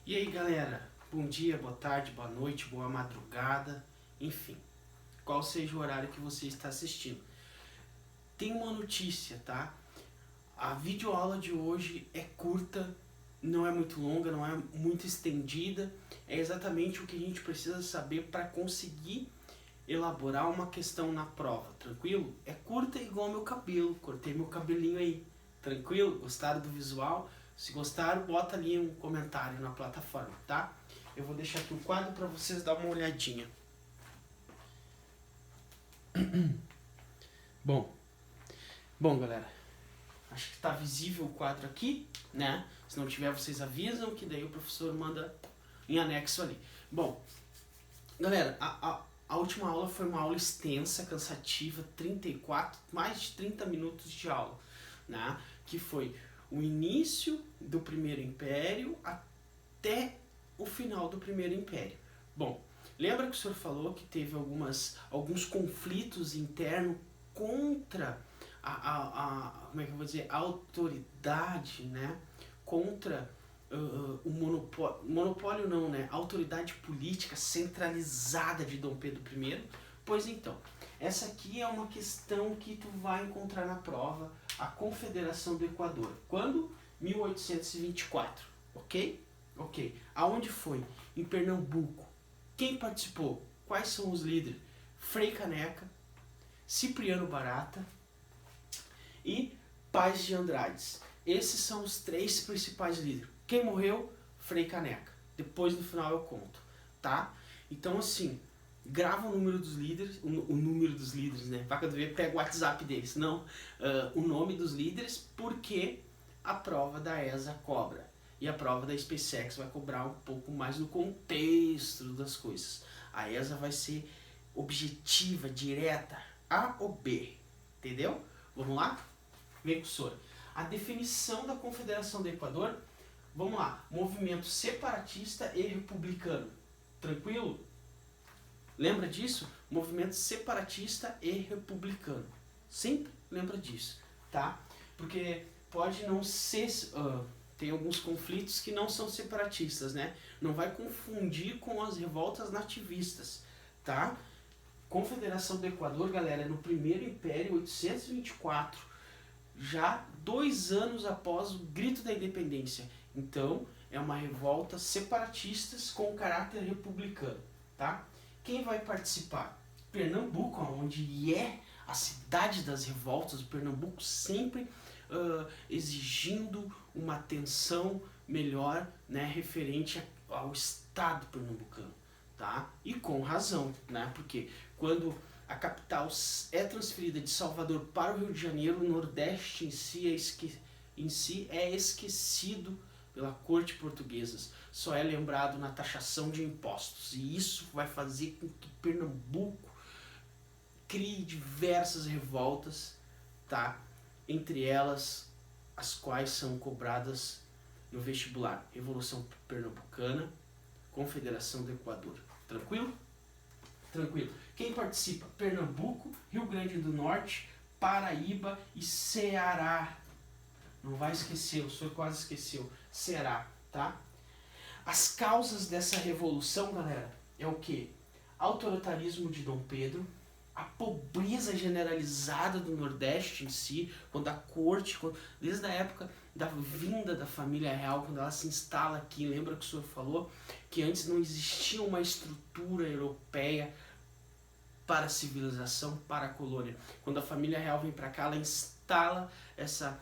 E aí galera, bom dia, boa tarde, boa noite, boa madrugada, enfim, qual seja o horário que você está assistindo. Tem uma notícia, tá? A videoaula de hoje é curta, não é muito longa, não é muito estendida, é exatamente o que a gente precisa saber para conseguir elaborar uma questão na prova, tranquilo? É curta igual meu cabelo, cortei meu cabelinho aí, tranquilo? Gostaram do visual? Se gostaram, bota ali um comentário na plataforma, tá? Eu vou deixar aqui o quadro para vocês dar uma olhadinha. Bom, bom galera, acho que está visível o quadro aqui, né? Se não tiver, vocês avisam que daí o professor manda em anexo ali. Bom, galera, a última aula foi uma aula extensa, cansativa, 34, mais de 30 minutos de aula, né? Que foi o início do Primeiro Império até o final do Primeiro Império. Bom, lembra que o senhor falou que teve alguns conflitos internos contra como é que eu vou dizer, a autoridade, né? Contra o monopólio não, né? A autoridade política centralizada de Dom Pedro I. Pois então, essa aqui é uma questão que tu vai encontrar na prova, a Confederação do Equador. Quando? 1824, ok? Ok. Aonde foi? Em Pernambuco. Quem participou? Quais são os líderes? Frei Caneca, Cipriano Barata e Paz de Andrades. Esses são os três principais líderes. Quem morreu? Frei Caneca. Depois no final eu conto, tá? Então assim, grava o número dos líderes, o número dos líderes, né? Vaca do V, pega o WhatsApp deles, não, o nome dos líderes, porque a prova da ESA cobra. E a prova da SpaceX vai cobrar um pouco mais no contexto das coisas. A ESA vai ser objetiva, direta, A ou B, entendeu? Vamos lá? Vem com o senhor. A definição da Confederação do Equador, vamos lá, movimento separatista e republicano. Tranquilo? Lembra disso? Movimento separatista e republicano. Sempre lembra disso, tá? Porque pode não ser... tem alguns conflitos que não são separatistas, né? Não vai confundir com as revoltas nativistas, tá? Confederação do Equador, galera, é no Primeiro Império, 824, já 2 anos após o grito da independência. Então, é uma revolta separatistas com caráter republicano, tá? Quem vai participar? Pernambuco, onde é a cidade das revoltas, o Pernambuco sempre exigindo uma atenção melhor, né, referente ao estado pernambucano, tá? E com razão, né? Porque quando a capital é transferida de Salvador para o Rio de Janeiro, o Nordeste em si é esquecido pela corte portuguesa, só é lembrado na taxação de impostos, e isso vai fazer com que Pernambuco crie diversas revoltas, tá? Entre elas as quais são cobradas no vestibular: Revolução Pernambucana, Confederação do Equador. Tranquilo? Tranquilo. Quem participa? Pernambuco, Rio Grande do Norte, Paraíba e Ceará. Não vai esquecer, o senhor quase esqueceu. Ceará, tá? As causas dessa revolução, galera, é o que? Autoritarismo de Dom Pedro, a pobreza generalizada do Nordeste em si, quando a corte, desde a época da vinda da família real, quando ela se instala aqui, lembra que o senhor falou que antes não existia uma estrutura europeia para a civilização, para a colônia. Quando a família real vem para cá, ela instala essa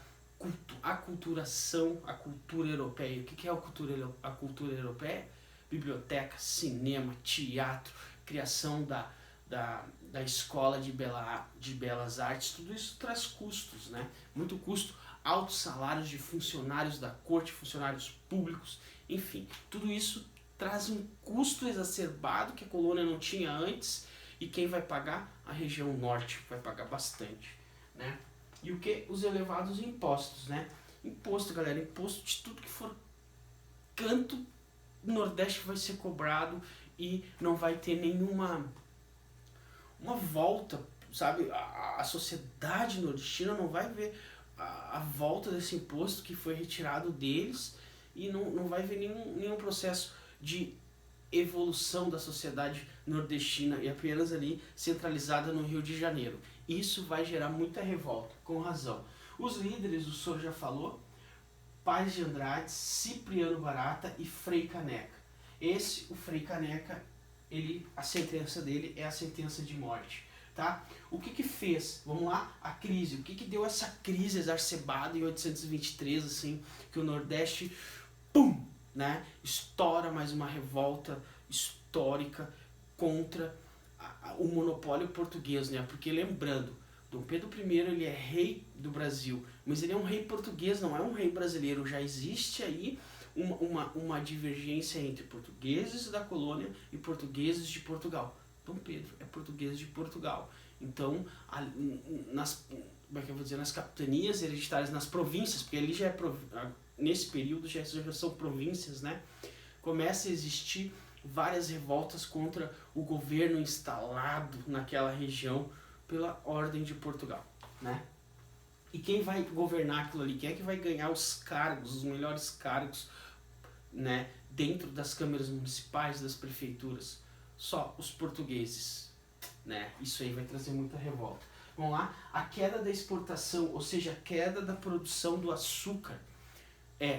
aculturação, a cultura europeia. O que é a cultura europeia? Biblioteca, cinema, teatro, criação da escola de belas artes, tudo isso traz custos, né? Muito custo, altos salários de funcionários da corte, funcionários públicos, enfim, tudo isso traz um custo exacerbado que a colônia não tinha antes, e quem vai pagar? A região norte vai pagar bastante, né? E o que? Os elevados impostos, né? Imposto, galera, imposto de tudo que for canto do Nordeste vai ser cobrado, e não vai ter nenhuma volta, sabe? A sociedade nordestina não vai ver a volta desse imposto que foi retirado deles, e não vai haver nenhum processo de evolução da sociedade nordestina e apenas ali centralizada no Rio de Janeiro. Isso vai gerar muita revolta, com razão. Os líderes, o senhor já falou, Paz de Andrade, Cipriano Barata e Frei Caneca. O Frei Caneca, a sentença dele é a sentença de morte. Tá? O que fez? Vamos lá, a crise. O que deu essa crise exacerbada em 823, assim, que o Nordeste, pum, né, estoura mais uma revolta histórica contra o monopólio português, né? Porque lembrando, Dom Pedro I ele é rei do Brasil, mas ele é um rei português, não é um rei brasileiro. Já existe aí uma divergência entre portugueses da colônia e portugueses de Portugal. Dom Pedro é português de Portugal. Então, nas capitanias hereditárias, nas províncias, porque ali já nesse período já são províncias, né? Começa a existir várias revoltas contra o governo instalado naquela região pela Ordem de Portugal, né? E quem vai governar aquilo ali? Quem é que vai ganhar os cargos, os melhores cargos, né, dentro das câmaras municipais, das prefeituras? Só os portugueses, né? Isso aí vai trazer muita revolta. Vamos lá? A queda da exportação, ou seja, a queda da produção do açúcar.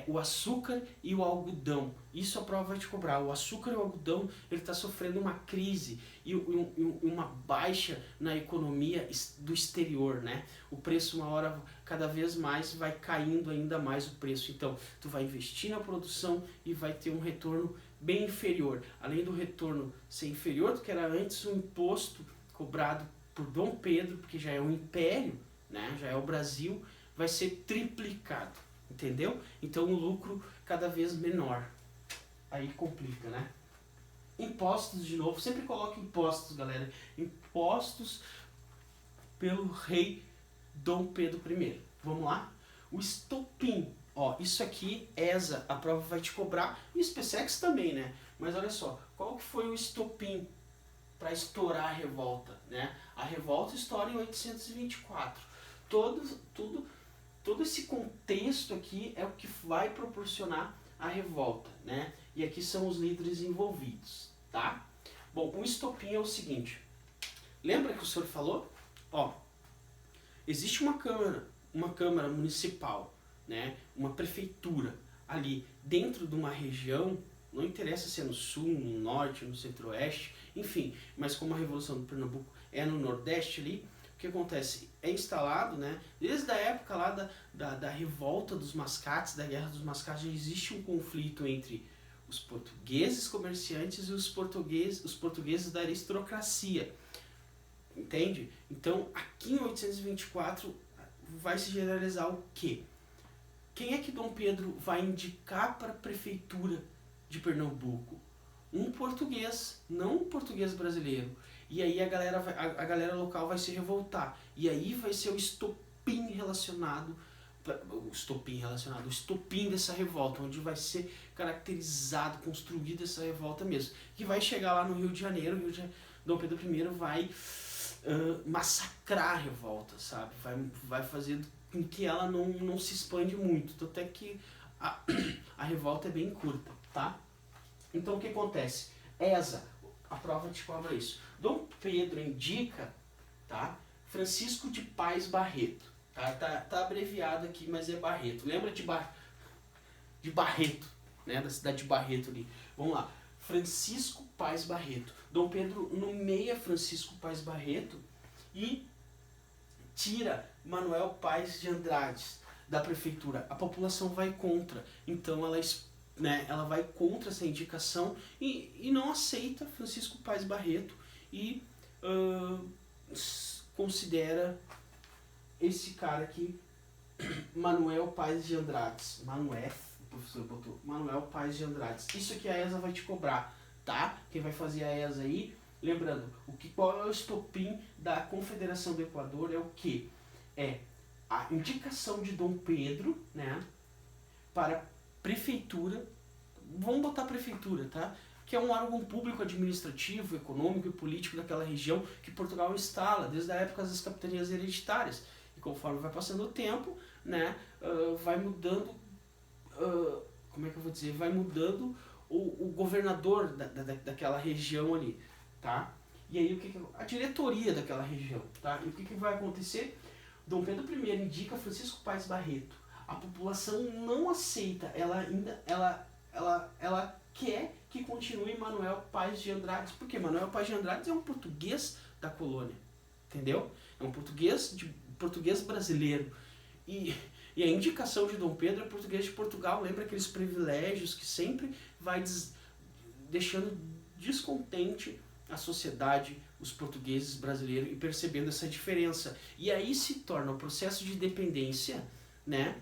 O açúcar e o algodão. Isso a prova vai te cobrar. O açúcar e o algodão, ele está sofrendo uma crise e uma baixa na economia do exterior, né? O preço, uma hora, cada vez mais, vai caindo ainda mais o preço. Então, tu vai investir na produção e vai ter um retorno bem inferior. Além do retorno ser inferior do que era antes, o imposto cobrado por Dom Pedro, porque já é um império, né? Já é o Brasil, vai ser triplicado. Entendeu? Então o lucro cada vez menor. Aí complica, né? Impostos de novo. Sempre coloca impostos, galera. Impostos pelo rei Dom Pedro I. Vamos lá? O estopim. Ó, isso aqui, ESA, a prova vai te cobrar. E o SpaceX também, né? Mas olha só. Qual que foi o estopim para estourar a revolta, né? A revolta estoura em 824. Todo esse contexto aqui é o que vai proporcionar a revolta, né? E aqui são os líderes envolvidos, tá? Bom, o estopim é o seguinte. Lembra que o senhor falou? Ó, existe uma câmara municipal, né? Uma prefeitura ali dentro de uma região, não interessa se é no sul, no norte, no centro-oeste, enfim, mas como a Revolução do Pernambuco é no nordeste ali, o que acontece? É instalado, né? Desde a época lá da revolta dos mascates, da guerra dos mascates, já existe um conflito entre os portugueses comerciantes e os portugueses da aristocracia. Entende? Então, aqui em 824 vai se generalizar o quê? Quem é que Dom Pedro vai indicar para a prefeitura de Pernambuco? Um português, não um português brasileiro. E aí a galera local vai se revoltar. E aí vai ser o estopim relacionado, o estopim dessa revolta, onde vai ser caracterizado, construída essa revolta mesmo. Que vai chegar lá no Rio de Janeiro, Dom Pedro I vai massacrar a revolta, sabe? Vai fazer com que ela não se expande muito. Até que a revolta é bem curta, tá? Então o que acontece? A prova te cobra isso. Dom Pedro indica, tá? Francisco de Paz Barreto. Tá abreviado aqui, mas é Barreto. Lembra de Barreto, né? Da cidade de Barreto ali. Vamos lá. Francisco Paz Barreto. Dom Pedro nomeia Francisco Paz Barreto e tira Manuel Paz de Andrade da prefeitura. A população vai contra. Então ela vai contra essa indicação e não aceita Francisco Paz Barreto e considera esse cara aqui Manuel Paz de Andrade. O professor botou Manuel Paz de Andrade. Isso aqui a ESA vai te cobrar, tá? Quem vai fazer a ESA aí, lembrando, qual é o estopim da Confederação do Equador? É o quê? É a indicação de Dom Pedro, né, para prefeitura, vamos botar prefeitura, tá? Que é um órgão público, administrativo, econômico e político daquela região que Portugal instala desde a época das capitanias hereditárias. E conforme vai passando o tempo, né, vai mudando como é que eu vou dizer, vai mudando o governador daquela região ali, tá? E aí a diretoria daquela região, tá? E o que vai acontecer? Dom Pedro I indica Francisco Paes Barreto. A população não aceita, ela quer que continue Manuel Paes de Andrade, porque Manuel Paes de Andrade é um português da colônia, entendeu? É um português brasileiro. E a indicação de Dom Pedro é português de Portugal, lembra aqueles privilégios que sempre vai deixando descontente a sociedade, os portugueses brasileiros, e percebendo essa diferença. E aí se torna o processo de independência, né?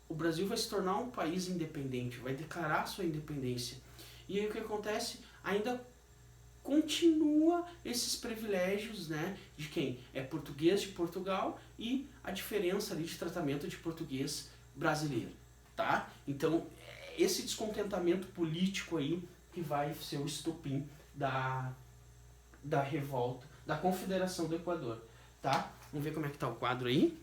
O Brasil vai se tornar um país independente, vai declarar sua independência. E aí o que acontece? Ainda continua esses privilégios, né, de quem é português de Portugal e a diferença ali de tratamento de português brasileiro, tá? Então, esse descontentamento político aí que vai ser o estopim da revolta, da Confederação do Equador, tá? Vamos ver como é que tá o quadro aí.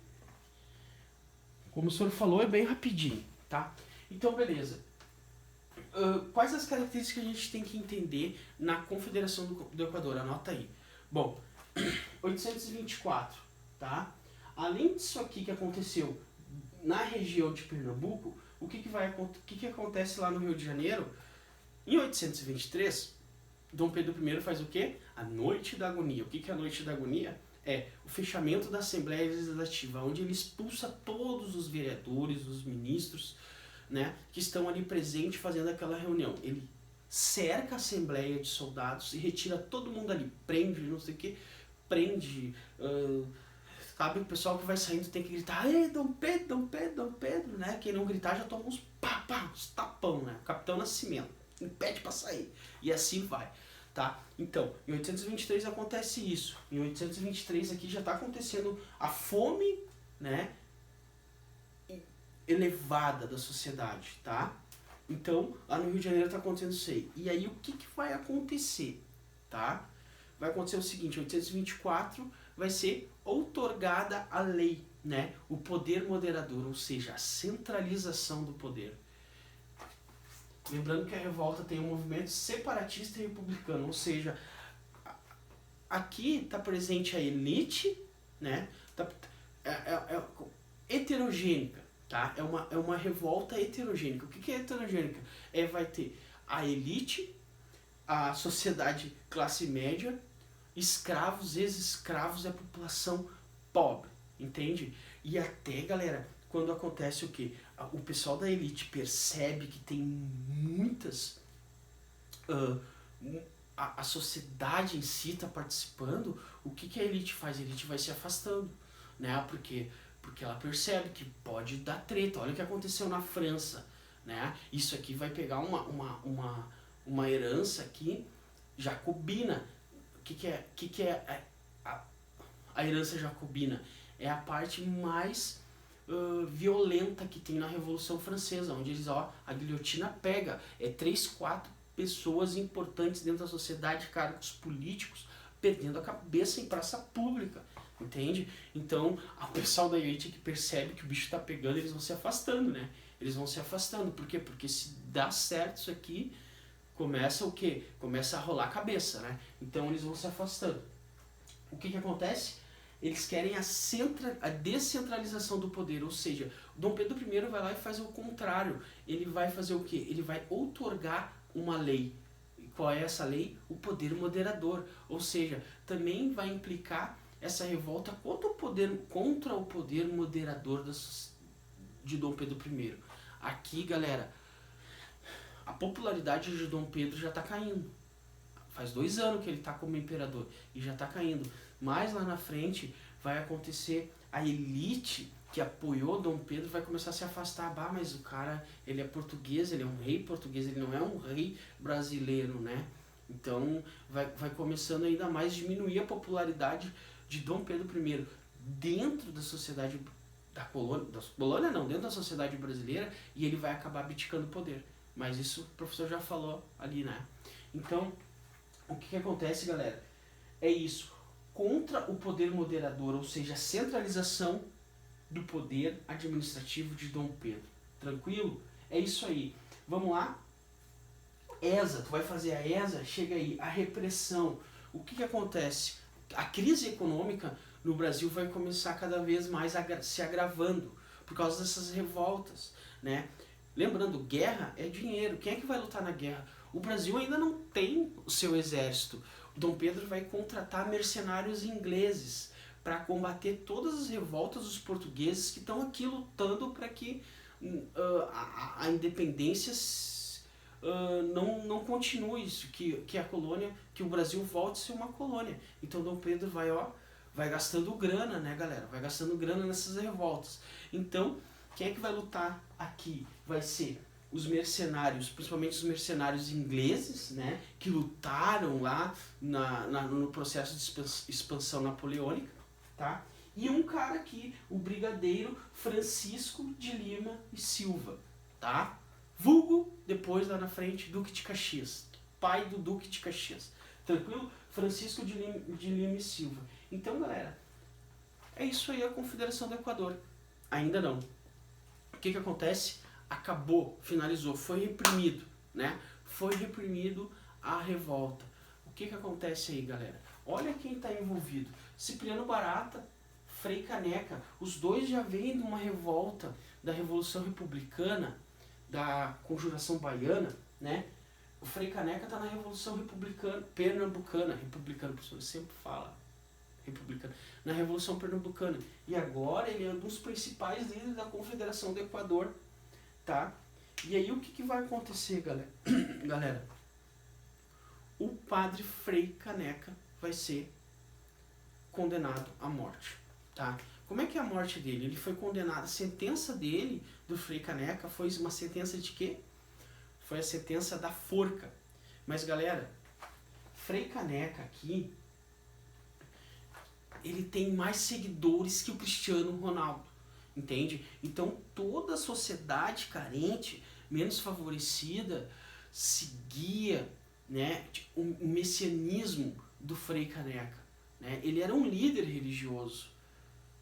Como o senhor falou, é bem rapidinho, tá? Então, beleza. Quais as características que a gente tem que entender na Confederação do Equador? Anota aí. Bom, 824, tá? Além disso aqui que aconteceu na região de Pernambuco, o que acontece lá no Rio de Janeiro? Em 823, Dom Pedro I faz o quê? A Noite da Agonia. O que é a Noite da Agonia? É o fechamento da Assembleia Legislativa, onde ele expulsa todos os vereadores, os ministros, né, que estão ali presentes fazendo aquela reunião. Ele cerca a Assembleia de soldados e retira todo mundo ali, prende, não sei o que, prende, sabe, o pessoal que vai saindo tem que gritar, ei, Dom Pedro, Dom Pedro, Dom Pedro, né, quem não gritar já toma uns uns tapão, né, Capitão Nascimento, impede pra sair, e assim vai, tá? Então, em 823 acontece isso, em 823 aqui já tá acontecendo a fome, né, elevada da sociedade, tá? Então, lá no Rio de Janeiro tá acontecendo isso aí. E aí, o que vai acontecer, tá? Vai acontecer o seguinte, 824 vai ser outorgada a lei, né? O poder moderador, ou seja, a centralização do poder. Lembrando que a revolta tem um movimento separatista e republicano, ou seja, aqui tá presente a elite, né? É heterogênica. Tá? É uma revolta heterogênica. O que é heterogênica? Vai ter a elite, a sociedade classe média, escravos, ex-escravos e a população pobre. Entende? E até, galera, quando acontece o quê? O pessoal da elite percebe que tem muitas... a sociedade em si está participando. O que a elite faz? A elite vai se afastando, né? Porque ela percebe que pode dar treta. Olha o que aconteceu na França, né? Isso aqui vai pegar uma herança aqui jacobina. O que é a herança jacobina? É a parte mais violenta que tem na Revolução Francesa, onde eles, a guilhotina pega. 3, 4 pessoas importantes dentro da sociedade, cargos políticos, perdendo a cabeça em praça pública. Entende? Então, o pessoal da elite que percebe que o bicho tá pegando, eles vão se afastando, né? Eles vão se afastando. Por quê? Porque se dá certo isso aqui, começa o quê? Começa a rolar a cabeça, né? Então, eles vão se afastando. O que acontece? Eles querem a descentralização do poder, ou seja, Dom Pedro I vai lá e faz o contrário. Ele vai fazer o quê? Ele vai outorgar uma lei. E qual é essa lei? O poder moderador. Ou seja, também vai implicar essa revolta contra o poder moderador de Dom Pedro I. Aqui, galera, a popularidade de Dom Pedro já está caindo. Faz 2 anos que ele está como imperador e já está caindo. Mas lá na frente vai acontecer a elite que apoiou Dom Pedro vai começar a se afastar. Mas o cara, ele é português, ele é um rei português, ele não é um rei brasileiro, né? Então vai começando ainda mais a diminuir a popularidade de Dom Pedro I dentro da sociedade dentro da sociedade brasileira, e ele vai acabar abdicando o poder. Mas isso o professor já falou ali, né? Então, o que acontece, galera? É isso. Contra o poder moderador, ou seja, a centralização do poder administrativo de Dom Pedro. Tranquilo? é isso aí. Vamos lá? ESA, tu vai fazer a ESA, chega aí, a repressão. O que acontece? A crise econômica no Brasil vai começar cada vez mais se agravando por causa dessas revoltas, né? Lembrando, guerra é dinheiro. Quem é que vai lutar na guerra? O Brasil ainda não tem o seu exército. O Dom Pedro vai contratar mercenários ingleses para combater todas as revoltas dos portugueses que estão aqui lutando para que a independência não continue isso, que a colônia, que o Brasil volte a ser uma colônia. Então Dom Pedro vai gastando grana, né, galera? Vai gastando grana nessas revoltas. Então, quem é que vai lutar aqui? Vai ser os mercenários, principalmente os mercenários ingleses, né, que lutaram lá no processo de expansão napoleônica, tá? E um cara aqui, o brigadeiro Francisco de Lima e Silva, tá? Vulgo, depois lá na frente, Duque de Caxias, pai do Duque de Caxias. Tranquilo? Francisco de Lima e Silva. Então, galera, é isso aí a Confederação do Equador. Ainda não. O que acontece? Acabou, finalizou, foi reprimido, né? Foi reprimido a revolta. O que acontece aí, galera? Olha quem está envolvido. Cipriano Barata, Frei Caneca, os dois já vêm de uma revolta da Revolução Republicana, da Conjuração Baiana, né? O Frei Caneca está na Revolução Republicana, Pernambucana, republicana, o professor sempre fala, republicana, na Revolução Pernambucana. E agora ele é um dos principais líderes da Confederação do Equador, tá? E aí o que vai acontecer, galera? O padre Frei Caneca vai ser condenado à morte, tá? Como é que é a morte dele? Ele foi condenado, a sentença dele, do Frei Caneca, foi uma sentença de quê? Foi a sentença da forca. Mas, galera, Frei Caneca aqui, ele tem mais seguidores que o Cristiano Ronaldo, entende? Então, toda a sociedade carente, menos favorecida, seguia, né, o messianismo do Frei Caneca, né? Ele era um líder religioso.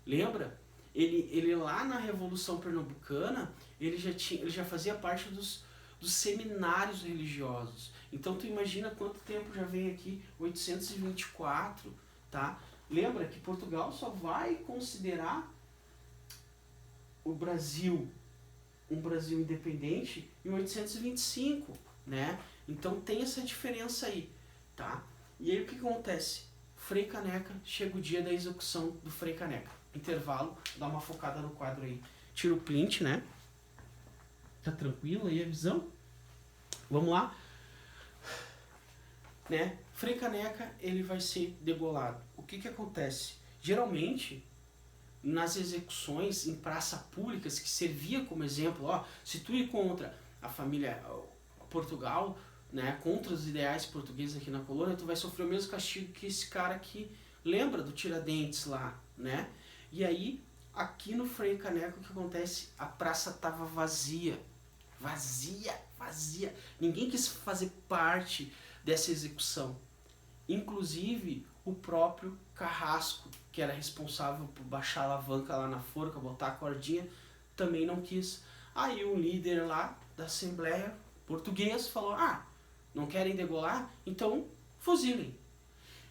Lembra? Ele lá na Revolução Pernambucana, ele já fazia parte dos seminários religiosos. Então tu imagina quanto tempo já vem aqui, 824, tá? Lembra que Portugal só vai considerar o Brasil um Brasil independente em 825, né? Então tem essa diferença aí, tá? E aí o que acontece? Frei Caneca, chega o dia da execução do Frei Caneca. Intervalo, dá uma focada no quadro aí. Tira o print, né? Tá tranquilo aí a visão? Vamos lá? Né? Frei Caneca, ele vai ser degolado. O que acontece? Geralmente, nas execuções em praça públicas, que servia como exemplo, ó, se tu ir contra a família Portugal, né, contra os ideais portugueses aqui na colônia, tu vai sofrer o mesmo castigo que esse cara aqui, lembra do Tiradentes lá, né? E aí, aqui no Frei Caneca, o que acontece? A praça tava vazia. Vazia. Ninguém quis fazer parte dessa execução. Inclusive, o próprio Carrasco, que era responsável por baixar a alavanca lá na forca, botar a cordinha, também não quis. Aí o líder lá da Assembleia português falou, não querem degolar? Então, fuzilem.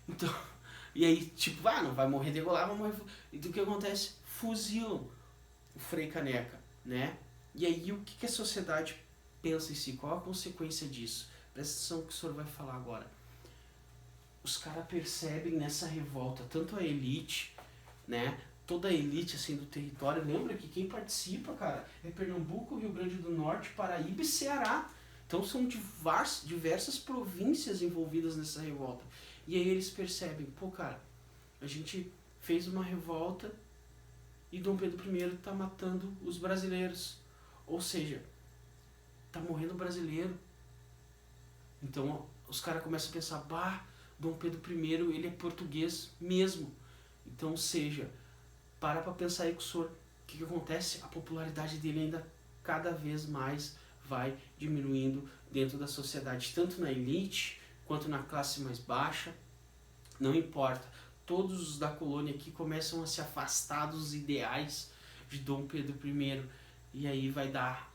Então, e aí, tipo, não vai morrer degolar, vai morrer... E o que acontece? Fuzilam o Frei Caneca, né? E aí, o que a sociedade pensa em si? Qual a consequência disso? Presta atenção no que o senhor vai falar agora. Os caras percebem nessa revolta, tanto a elite, né? Toda a elite, assim, do território. Lembra que quem participa, cara, é Pernambuco, Rio Grande do Norte, Paraíba e Ceará. Então, são diversas províncias envolvidas nessa revolta. E aí eles percebem, cara, a gente fez uma revolta e Dom Pedro I tá matando os brasileiros. Ou seja, tá morrendo brasileiro. Então os caras começam a pensar, Dom Pedro I, ele é português mesmo. Então, ou seja, para pensar aí com o senhor, o que acontece? A popularidade dele ainda cada vez mais vai diminuindo dentro da sociedade, tanto na elite quanto na classe mais baixa, não importa. Todos os da colônia aqui começam a se afastar dos ideais de Dom Pedro I. E aí vai dar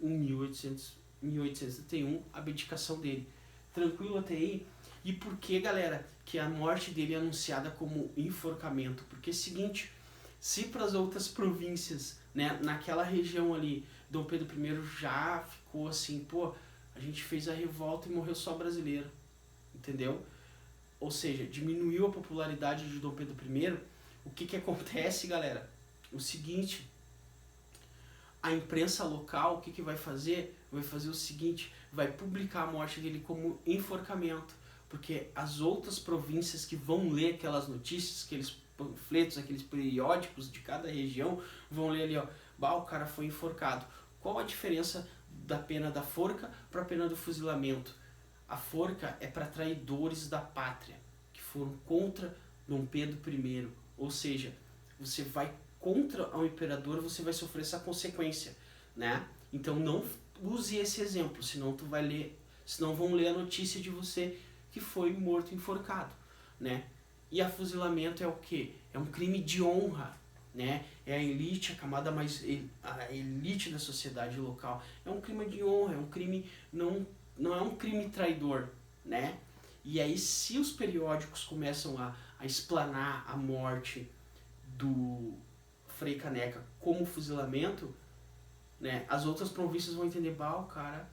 em 1831, a abdicação dele. Tranquilo até aí? E por que, galera, que a morte dele é anunciada como enforcamento? Porque é o seguinte, se para as outras províncias, né, naquela região ali, Dom Pedro I já ficou assim, pô, a gente fez a revolta e morreu só brasileiro, entendeu? Ou seja, diminuiu a popularidade de Dom Pedro I. O que acontece, galera? O seguinte, a imprensa local, o que vai fazer? Vai fazer o seguinte, vai publicar a morte dele como enforcamento, porque as outras províncias que vão ler aquelas notícias, aqueles panfletos, aqueles periódicos de cada região, vão ler ali, ó, bah, o cara foi enforcado. Qual a diferença da pena da forca para a pena do fuzilamento? A forca é para traidores da pátria, que foram contra Dom Pedro I. Ou seja, você vai contra o imperador, você vai sofrer essa consequência, né? Então não use esse exemplo, senão tu vai ler, senão vão ler a notícia de você que foi morto enforcado, né? E a fuzilamento é o quê? É um crime de honra, né? É a elite, a camada mais, a elite da sociedade local. É um crime de honra, é um crime, não é um crime traidor, né? E aí, se os periódicos começam a explanar a morte do Frei Caneca como fuzilamento, né, as outras províncias vão entender, bah, o cara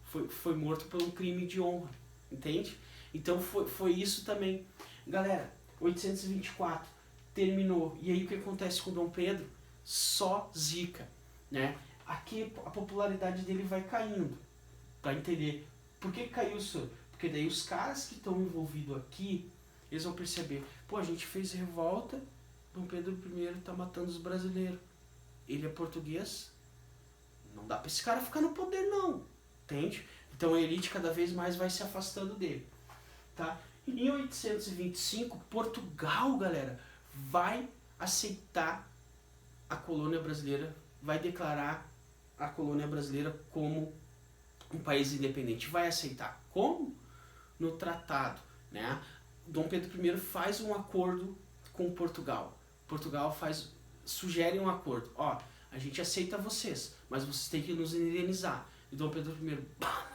foi morto por um crime de honra, entende? Então foi isso também. Galera, 824 terminou. E aí o que acontece com Dom Pedro? Só zica, né? Aqui a popularidade dele vai caindo, para entender. Por que caiu isso? Porque daí os caras que estão envolvidos aqui, eles vão perceber, pô, a gente fez revolta, Dom Pedro I tá matando os brasileiros. Ele é português, não dá pra esse cara ficar no poder não, entende? Então a elite cada vez mais vai se afastando dele, tá? Em 1825, Portugal, galera, vai aceitar a colônia brasileira, vai declarar a colônia brasileira como um país independente. Vai aceitar. Como? No tratado, né? Dom Pedro I faz um acordo com Portugal. Portugal sugere um acordo. Ó, a gente aceita vocês, mas vocês têm que nos indenizar. E Dom Pedro I,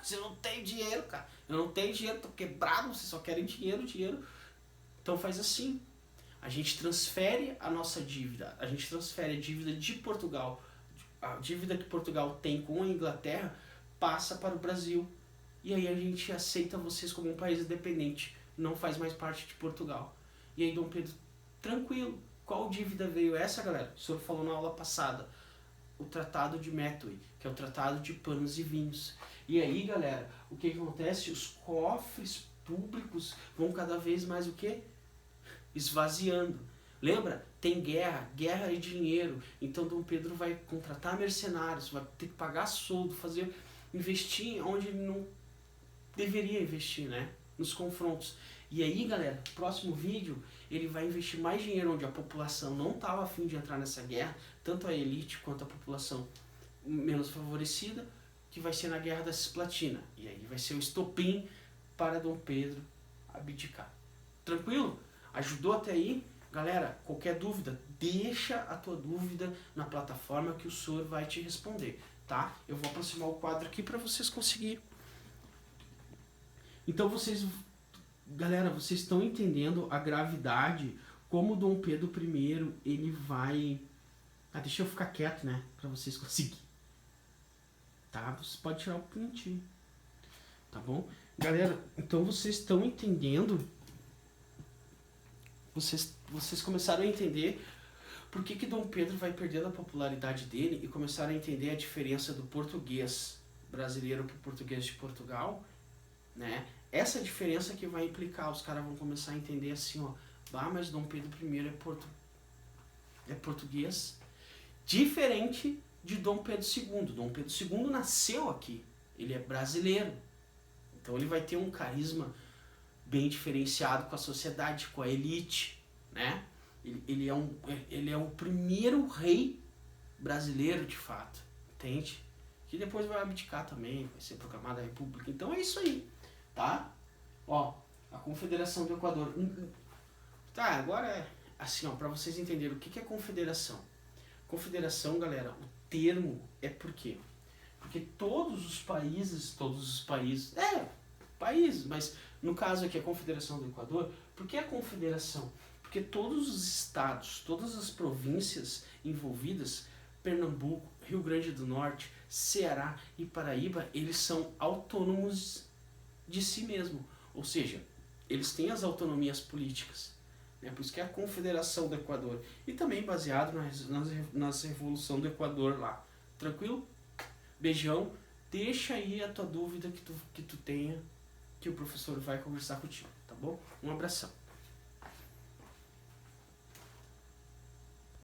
você não tem dinheiro, cara. Eu não tenho dinheiro, tô quebrado, vocês só querem dinheiro. Então faz assim. A gente transfere a nossa dívida. A gente transfere a dívida de Portugal. A dívida que Portugal tem com a Inglaterra passa para o Brasil. E aí a gente aceita vocês como um país independente. Não faz mais parte de Portugal. E aí Dom Pedro, tranquilo. Qual dívida veio essa, galera? O senhor falou na aula passada. O Tratado de Métoe, que é o Tratado de Panos e Vinhos. E aí, galera, o que acontece? Os cofres públicos vão cada vez mais o quê? Esvaziando. Lembra? Tem guerra e dinheiro. Então Dom Pedro vai contratar mercenários, vai ter que pagar soldo, investir onde ele não deveria investir, né? Nos confrontos. E aí, galera, próximo vídeo, ele vai investir mais dinheiro onde a população não estava a fim de entrar nessa guerra, tanto a elite quanto a população menos favorecida, que vai ser na Guerra da Cisplatina. E aí vai ser o estopim para Dom Pedro abdicar. Tranquilo? Ajudou até aí? Galera, qualquer dúvida, deixa a tua dúvida na plataforma que o senhor vai te responder, tá? Eu vou aproximar o quadro aqui para vocês conseguirem. Então vocês, galera, vocês estão entendendo a gravidade, como Dom Pedro I, ele vai... deixa eu ficar quieto, né, para vocês conseguirem. Tá? Você pode tirar o print, tá bom? Galera, então vocês estão entendendo... Vocês começaram a entender por que Dom Pedro vai perdendo a popularidade dele e começaram a entender a diferença do português brasileiro para o português de Portugal, né? Essa diferença que vai implicar, os caras vão começar a entender assim, ó, mas Dom Pedro I é português, diferente de Dom Pedro II. Dom Pedro II nasceu aqui, ele é brasileiro, então ele vai ter um carisma bem diferenciado com a sociedade, com a elite, né? Ele é o primeiro rei brasileiro, de fato, entende? Que depois vai abdicar também, vai ser proclamada a república. Então é isso aí, tá? Ó, a Confederação do Equador. Tá, agora é assim, ó, pra vocês entenderem o que é confederação. Confederação, galera, o termo é por quê? Porque todos os países, países, mas no caso aqui a Confederação do Equador, por que a Confederação? Porque todos os estados, todas as províncias envolvidas, Pernambuco, Rio Grande do Norte, Ceará e Paraíba, eles são autônomos de si mesmo. Ou seja, eles têm as autonomias políticas. Né? Por isso que é a Confederação do Equador. E também baseado na Revolução do Equador lá. Tranquilo? Beijão. Deixa aí a tua dúvida que tu tenha, que o professor vai conversar contigo, tá bom? Um abração.